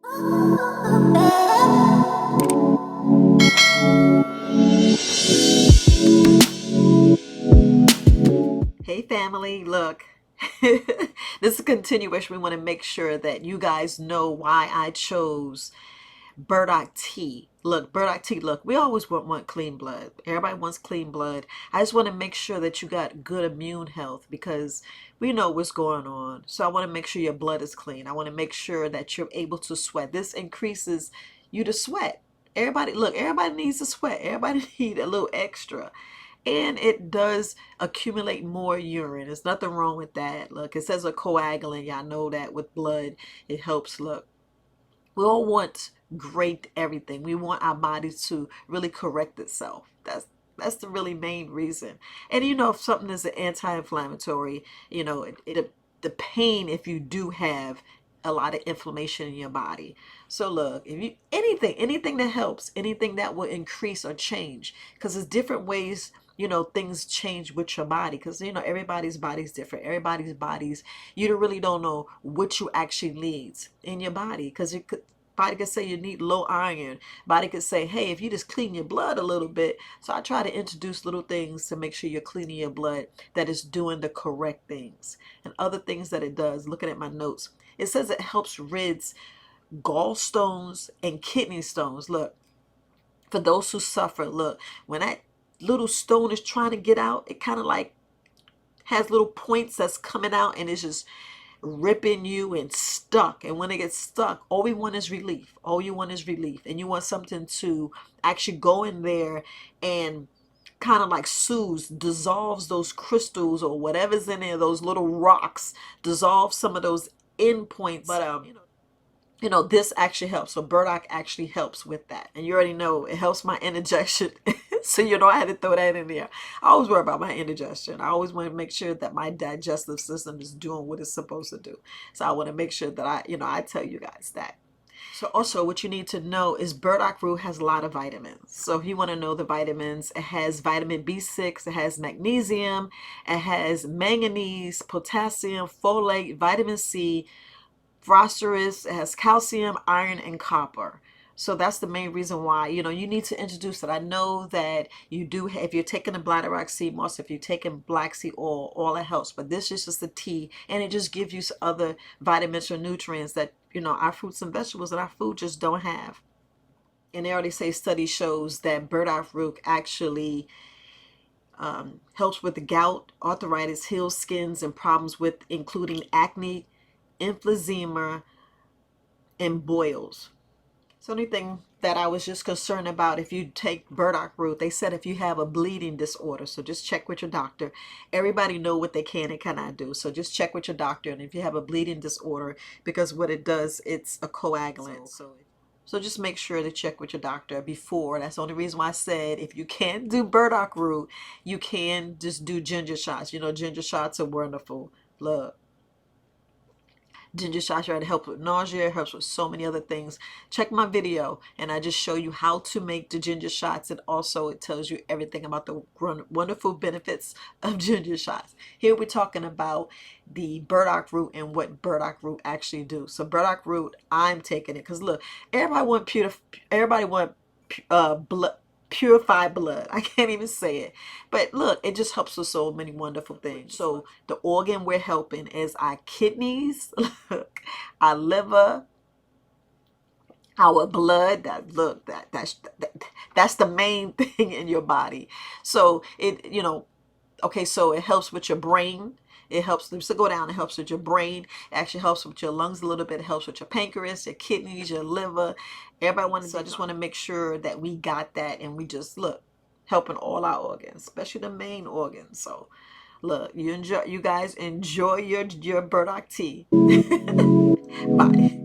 Hey family, look, this is a continuation. We want to make sure that you guys know why I chose Burdock tea. Look, Burdock tea, look, we always want clean blood. Everybody wants clean blood. I just want to make sure that you got good immune health because we know what's going on. So I want to make sure your blood is clean. I want to make sure that you're able to sweat. This increases you to sweat. Everybody, look, everybody needs to sweat. Everybody need a little extra. And it does accumulate more urine. There's nothing wrong with that. Look, it says a coagulant. Y'all know that with blood, it helps. Look, we all want great everything. We want our bodies to really correct itself. That's the really main reason. And you know, if something is an anti-inflammatory, you know, the pain if you do have a lot of inflammation in your body. So look, if you anything that helps, anything that will increase or change, because there's different ways, you know, things change with your body, because you know everybody's body's different. Everybody's bodies, you really don't know what you actually needs in your body, because you could body could say you need low iron. Body could say, hey, if you just clean your blood a little bit. So I try to introduce little things to make sure you're cleaning your blood, that is doing the correct things. And other things that it does, looking at my notes, it says it helps rids gallstones and kidney stones. Look, for those who suffer, look, when that little stone is trying to get out, it kind of like has little points that's coming out, and it's just ripping you and stuck. And when it gets stuck, all we want is relief. All you want is relief. And you want something to actually go in there and kind of like soothes, dissolves those crystals or whatever's in there, those little rocks, dissolve some of those endpoints. But you know, this actually helps. So burdock actually helps with that. And you already know it helps my indigestion. So, you know, I had to throw that in there. I always worry about my indigestion. I always want to make sure that my digestive system is doing what it's supposed to do. So I want to make sure that I tell you guys that. So also what you need to know is burdock root has a lot of vitamins. So if you want to know the vitamins, it has vitamin B6, it has magnesium, it has manganese, potassium, folate, vitamin C, phosphorus, it has calcium, iron, and copper. So that's the main reason why, you know, you need to introduce it. I know that you do, if you're taking the bladderwrack sea moss, if you're taking black seed oil, all it helps. But this is just the tea, and it just gives you other vitamins or nutrients that, you know, our fruits and vegetables and our food just don't have. And they already say study shows that burdock root actually helps with the gout, arthritis, heals skins, and problems with including acne, emphysema, and boils. So anything that I was just concerned about, if you take burdock root, they said if you have a bleeding disorder, so just check with your doctor. Everybody know what they can and cannot do. So just check with your doctor. And if you have a bleeding disorder, because what it does, it's a coagulant. So just make sure to check with your doctor before. That's the only reason why I said if you can't do burdock root, you can just do ginger shots. You know, ginger shots are wonderful. Look. Ginger shots are to help with nausea, helps with so many other things. Check my video and I just show you how to make the ginger shots, and also it tells you everything about the wonderful benefits of ginger shots. Here we're talking about the burdock root and what burdock root actually do. So burdock root, I'm taking it because look, everybody want blood, purified blood. I can't even say it. But look, it just helps with so many wonderful things. So the organ we're helping is our kidneys, our liver, our blood. That's the main thing in your body. So it, you know, okay, so it helps with your brain. It helps them to go down. It helps with your brain. It actually helps with your lungs a little bit. It helps with your pancreas, your kidneys, your liver. Everybody wants. So I just want to make sure that we got that, and we just look helping all our organs, especially the main organs. So look, you guys enjoy your burdock tea. Bye.